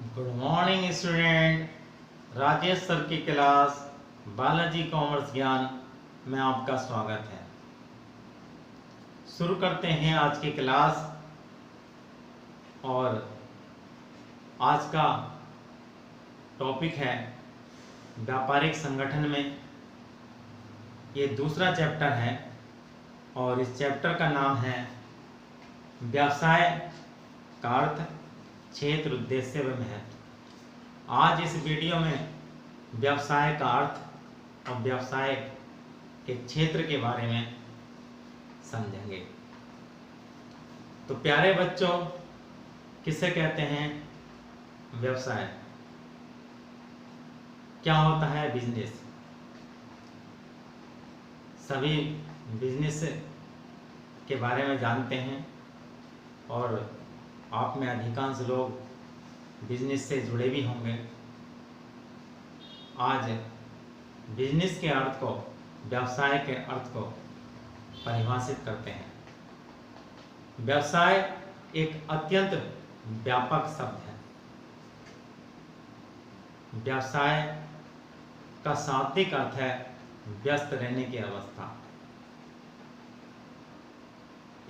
Good morning student. Rajesh sir की class Balaji commerce ज्ञान में आपका स्वागत है। शुरू करते हैं आज की क्लास। और आज का टॉपिक है व्यापारिक संगठन में। ये दूसरा चैप्टर है और इस चैप्टर का नाम है व्यवसाय का अर्थ, क्षेत्र, उद्देश्य व महत्व। आज इस वीडियो में व्यवसाय का अर्थ और व्यवसाय के क्षेत्र के बारे में समझेंगे। तो प्यारे बच्चों, किसे कहते हैं व्यवसाय? क्या होता है बिजनेस? सभी बिजनेस के बारे में जानते हैं और आप में अधिकांश लोग बिजनेस से जुड़े भी होंगे। आज बिजनेस के अर्थ को, व्यवसाय के अर्थ को परिभाषित करते हैं। व्यवसाय एक अत्यंत व्यापक शब्द है। व्यवसाय का शाब्दिक अर्थ है व्यस्त रहने की अवस्था,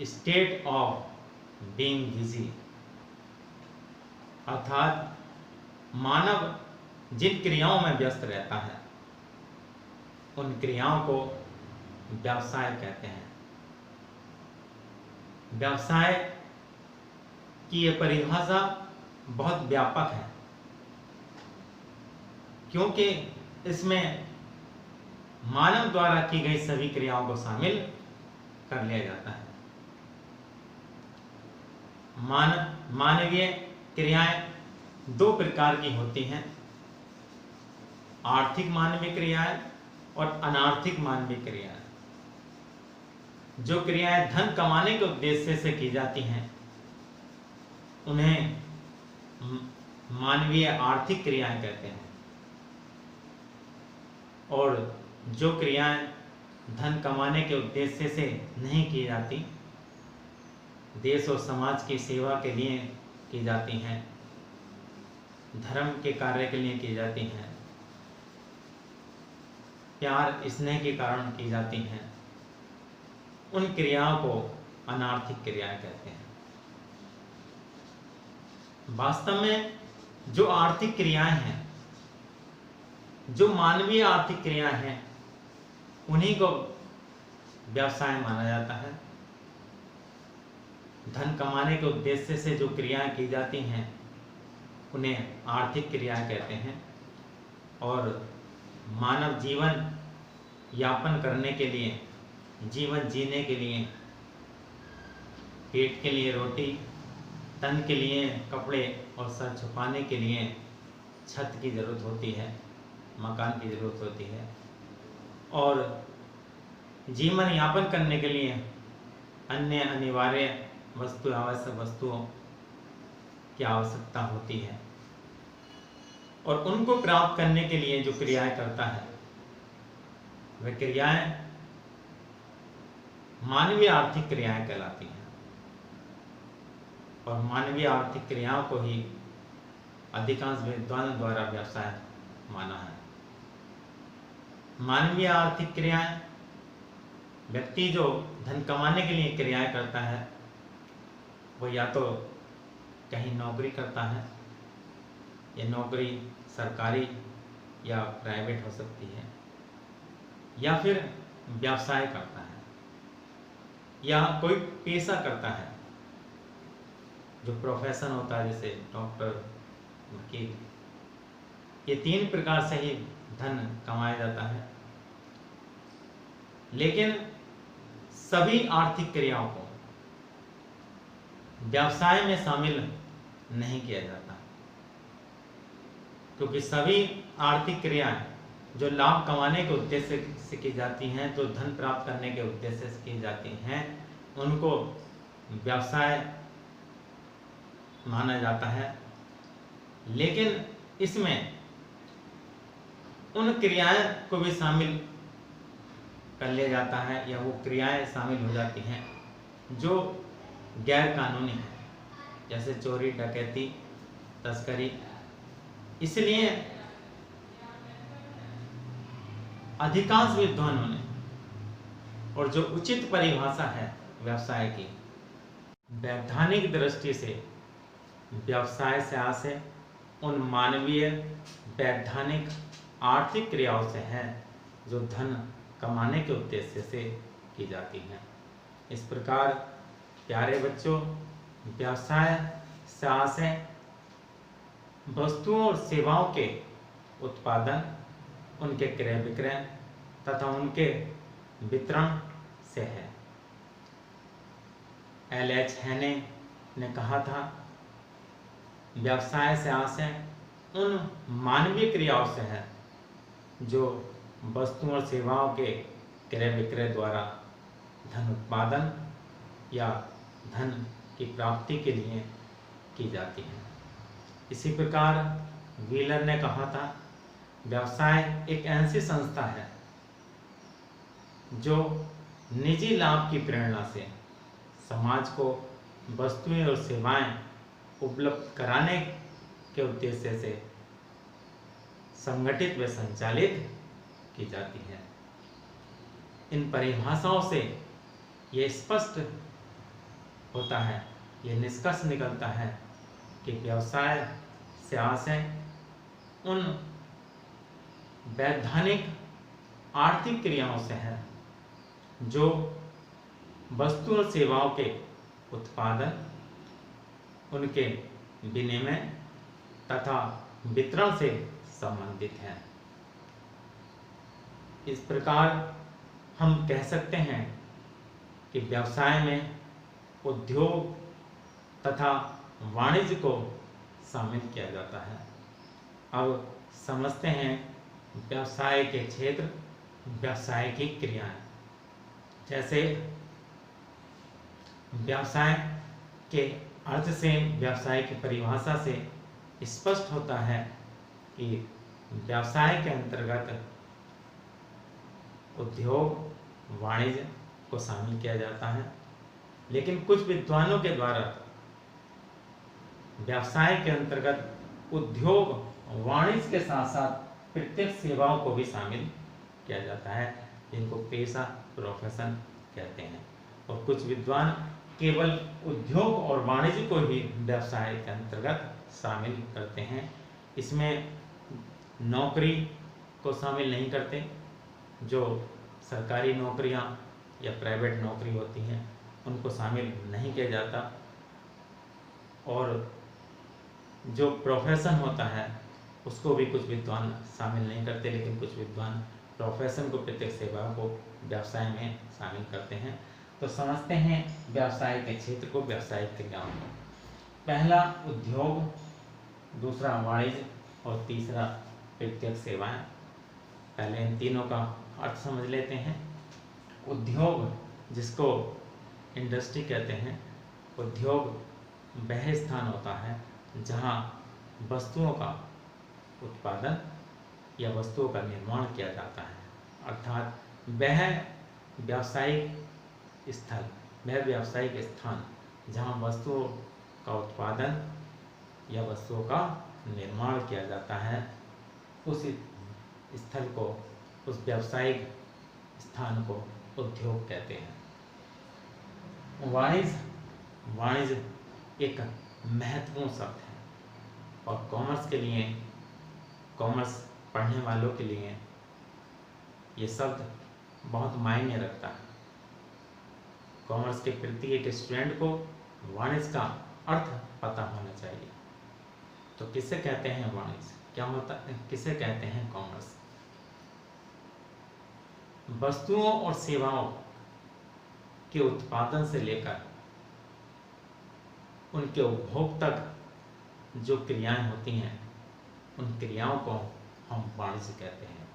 स्टेट ऑफ बीइंग बिजी। अर्थात मानव जिन क्रियाओं में व्यस्त रहता है उन क्रियाओं को व्यवसाय कहते हैं। व्यवसाय की यह परिभाषा बहुत व्यापक है क्योंकि इसमें मानव द्वारा की गई सभी क्रियाओं को शामिल कर लिया जाता है। मानवीय क्रियाएं दो प्रकार की होती हैं, आर्थिक मानवीय क्रियाएं और अनार्थिक मानवीय क्रियाएं। जो क्रियाएं धन कमाने के उद्देश्य से की जाती हैं उन्हें मानवीय आर्थिक क्रियाएं कहते हैं, और जो क्रियाएं धन कमाने के उद्देश्य से नहीं की जाती, देश और समाज की सेवा के लिए की जाती हैं, धर्म के कार्य के लिए की जाती हैं, प्यार स्नेह के कारण की जाती हैं, उन क्रियाओं को अनार्थिक क्रियाएं कहते हैं। वास्तव में जो आर्थिक क्रियाएं हैं, जो मानवीय आर्थिक क्रियाएं हैं, उन्हीं को व्यवसाय माना जाता है। धन कमाने के उद्देश्य से जो क्रियाएं की जाती हैं उन्हें आर्थिक क्रियाएं कहते हैं, और मानव जीवन यापन करने के लिए, जीवन जीने के लिए, पेट के लिए रोटी, तन के लिए कपड़े और सर छुपाने के लिए छत की ज़रूरत होती है, मकान की ज़रूरत होती है, और जीवन यापन करने के लिए अन्य अनिवार्य आवश्यक वस्तुओं की आवश्यकता होती है, और उनको प्राप्त करने के लिए जो क्रियाएं करता है वे क्रियाएं मानवीय आर्थिक क्रियाएं कहलाती हैं। और मानवीय आर्थिक क्रियाओं को ही अधिकांश विद्वानों द्वारा व्यवसाय माना है। मानवीय आर्थिक क्रियाएं, व्यक्ति जो धन कमाने के लिए क्रियाएं करता है वो या तो कहीं नौकरी करता है, ये नौकरी सरकारी या प्राइवेट हो सकती है, या फिर व्यवसाय करता है, या कोई पेशा करता है, जो प्रोफेशन होता है, जैसे डॉक्टर, वकील। ये तीन प्रकार से ही धन कमाया जाता है। लेकिन सभी आर्थिक क्रियाओं को व्यवसाय में शामिल नहीं किया जाता, क्योंकि सभी आर्थिक क्रियाएं जो लाभ कमाने के उद्देश्य से की जाती हैं, जो धन प्राप्त करने के उद्देश्य से की जाती हैं, उनको व्यवसाय माना जाता है। लेकिन इसमें उन क्रियाएं को भी शामिल कर लिया जाता है, या वो क्रियाएं शामिल हो जाती हैं जो गैर कानूनी है, जैसे चोरी, डकैती, तस्करी इसलिए अधिकांश विद्वानों ने, और जो उचित परिभाषा है व्यवसाय की, वैधानिक दृष्टि से व्यवसाय से आशय उन मानवीय, वैधानिक, आर्थिक क्रियाओं से है जो धन कमाने के उद्देश्य से की जाती हैं। इस प्रकार प्यारे बच्चों, व्यवसाय से आशय वस्तुओं और सेवाओं के उत्पादन, उनके क्रय विक्रय तथा उनके वितरण से है। एल.एच. हेने ने कहा था, व्यवसाय से आशय उन मानवीय क्रियाओं से है जो वस्तुओं और सेवाओं के क्रय विक्रय द्वारा धन उत्पादन या धन की प्राप्ति के लिए की जाती है। इसी प्रकार व्हीलर ने कहा था, व्यवसाय एक ऐसी संस्था है जो निजी लाभ की प्रेरणा से समाज को वस्तुएं और सेवाएं उपलब्ध कराने के उद्देश्य से संगठित व संचालित की जाती है। इन परिभाषाओं से ये स्पष्ट होता है, ये निष्कर्ष निकलता है कि व्यवसाय से आशय उन वैधानिक, आर्थिक क्रियाओं से है जो वस्तु और सेवाओं के उत्पादन, उनके विनिमय तथा वितरण से संबंधित है। इस प्रकार हम कह सकते हैं कि व्यवसाय में उद्योग तथा वाणिज्य को शामिल किया जाता है। अब समझते हैं व्यवसाय के क्षेत्र, व्यवसाय की क्रियाएं। जैसे व्यवसाय के अर्थ से, व्यवसाय की परिभाषा से स्पष्ट होता है कि व्यवसाय के अंतर्गत उद्योग, वाणिज्य को शामिल किया जाता है। लेकिन कुछ विद्वानों के द्वारा व्यवसाय के अंतर्गत उद्योग, वाणिज्य के साथ साथ प्रत्यक्ष सेवाओं को भी शामिल किया जाता है, जिनको पेशा, प्रोफेशन कहते हैं। और कुछ विद्वान केवल उद्योग और वाणिज्य को ही व्यवसाय के अंतर्गत शामिल करते हैं। इसमें नौकरी को शामिल नहीं करते। जो सरकारी नौकरियां या प्राइवेट नौकरी होती हैं उनको शामिल नहीं किया जाता। और जो प्रोफेशन होता है उसको भी कुछ विद्वान शामिल नहीं करते, लेकिन कुछ विद्वान प्रोफेशन को, प्रत्यक्ष सेवा को व्यवसाय में शामिल करते हैं। तो समझते हैं व्यवसाय के क्षेत्र को, व्यावसायिक क्रियाओं को। पहला उद्योग, दूसरा वाणिज्य और तीसरा प्रत्यक्ष सेवाएं। पहले इन तीनों का अर्थ समझ लेते हैं। उद्योग, जिसको इंडस्ट्री कहते हैं, उद्योग वह स्थान होता है जहां वस्तुओं का उत्पादन या वस्तुओं का निर्माण किया जाता है। अर्थात वह व्यावसायिक स्थल, वह व्यावसायिक स्थान जहां वस्तुओं का उत्पादन या वस्तुओं का निर्माण किया जाता है, उस स्थल को, उस व्यावसायिक स्थान को उद्योग कहते हैं। वाणिज्य एक महत्वपूर्ण शब्द है और कॉमर्स के लिए, कॉमर्स पढ़ने वालों के लिए ये शब्द बहुत मायने रखता है। कॉमर्स के प्रत्येक स्टूडेंट को वाणिज्य का अर्थ पता होना चाहिए। तो किसे कहते हैं वाणिज्य, क्या होता है, किसे कहते हैं कॉमर्स? वस्तुओं और सेवाओं के उत्पादन से लेकर उनके उपभोग तक जो क्रियाएं होती हैं, उन क्रियाओं को हम वाणिज्य कहते हैं।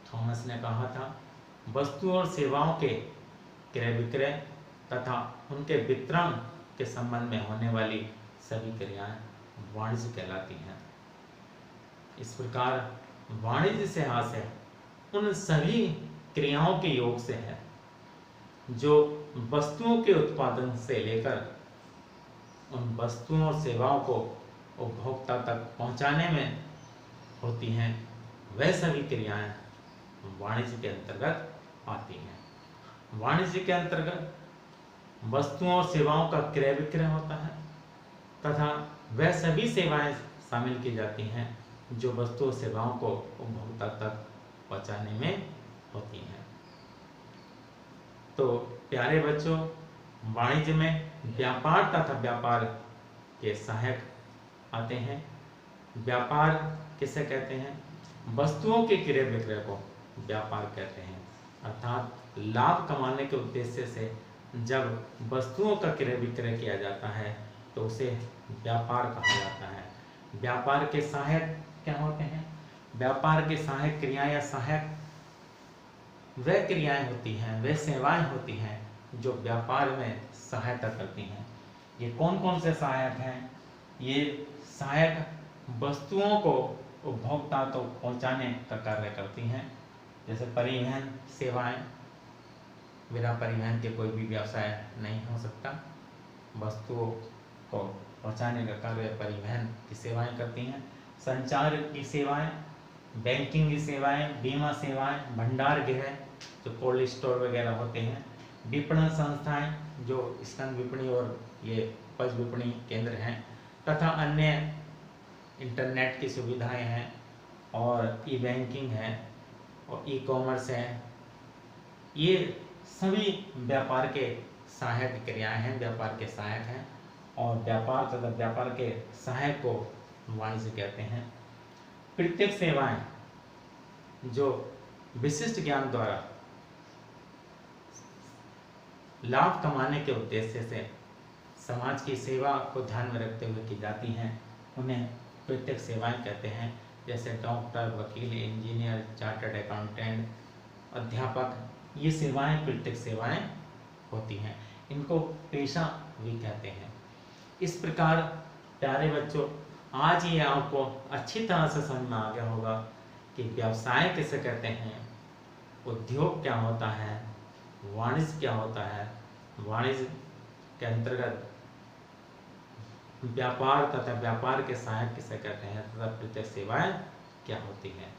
थॉमस ने कहा था, वस्तुओं और सेवाओं के क्रय विक्रय तथा उनके वितरण के संबंध में होने वाली सभी क्रियाएं वाणिज्य कहलाती हैं। इस प्रकार वाणिज्य से आशय उन सभी क्रियाओं के योग से है जो वस्तुओं के उत्पादन से लेकर उन वस्तुओं और सेवाओं को उपभोक्ता तक पहुंचाने में होती हैं, वह सभी क्रियाएं वाणिज्य के अंतर्गत आती हैं। वाणिज्य के अंतर्गत वस्तुओं और सेवाओं का क्रय विक्रय होता है तथा वह सभी सेवाएं शामिल की जाती हैं जो वस्तु और सेवाओं को उपभोक्ता तक पहुंचाने में होती हैं। तो प्यारे बच्चों, वाणिज्य में व्यापार तथा व्यापार के सहायक आते हैं। व्यापार किसे कहते हैं? वस्तुओं के क्रय विक्रय को व्यापार कहते हैं, अर्थात लाभ कमाने के उद्देश्य से जब वस्तुओं का क्रय विक्रय किया जाता है तो उसे व्यापार कहा जाता है। व्यापार के सहायक क्या होते हैं? व्यापार के सहायक क्रियाएं या सहायक वह क्रियाएं होती हैं, वह सेवाएं होती हैं जो व्यापार में सहायता करती हैं। ये कौन कौन से सहायक हैं? ये सहायक वस्तुओं को उपभोक्ता तक पहुंचाने का कार्य करती हैं, जैसे परिवहन सेवाएं। बिना परिवहन के कोई भी व्यवसाय नहीं हो सकता। वस्तुओं को पहुंचाने का कार्य परिवहन की सेवाएं करती हैं। संचार की सेवाएं, बैंकिंग की सेवाएं, बीमा सेवाएं, भंडार गृह जो कोल्ड स्टोर वगैरह होते हैं, विपणन संस्थाएं जो स्तन विपणी और ये उपज विपणी केंद्र हैं, तथा अन्य इंटरनेट की सुविधाएं हैं और ई बैंकिंग है और ई कॉमर्स है। ये सभी व्यापार के सहायक क्रियाएं हैं, व्यापार के सहायक हैं और व्यापार तथा व्यापार के सहायक को वाणिज्य कहते हैं। प्रत्येक सेवाएं जो विशिष्ट ज्ञान द्वारा लाभ कमाने के उद्देश्य से समाज की सेवा को ध्यान में रखते हुए की जाती हैं, उन्हें प्रत्येक सेवाएं कहते हैं। जैसे डॉक्टर, वकील, इंजीनियर, चार्टर्ड अकाउंटेंट, अध्यापक, ये सेवाएं प्रत्येक सेवाएं होती हैं। इनको पेशा भी कहते हैं। इस प्रकार प्यारे बच्चों, आज ये आपको अच्छी तरह से समझ में आ गया होगा कि व्यवसाय किसे कहते हैं, उद्योग क्या होता है, वाणिज्य क्या होता है, वाणिज्य के अंतर्गत व्यापार तथा व्यापार के सहायक किसे कहते हैं तथा प्रत्येक सेवाएं क्या होती हैं।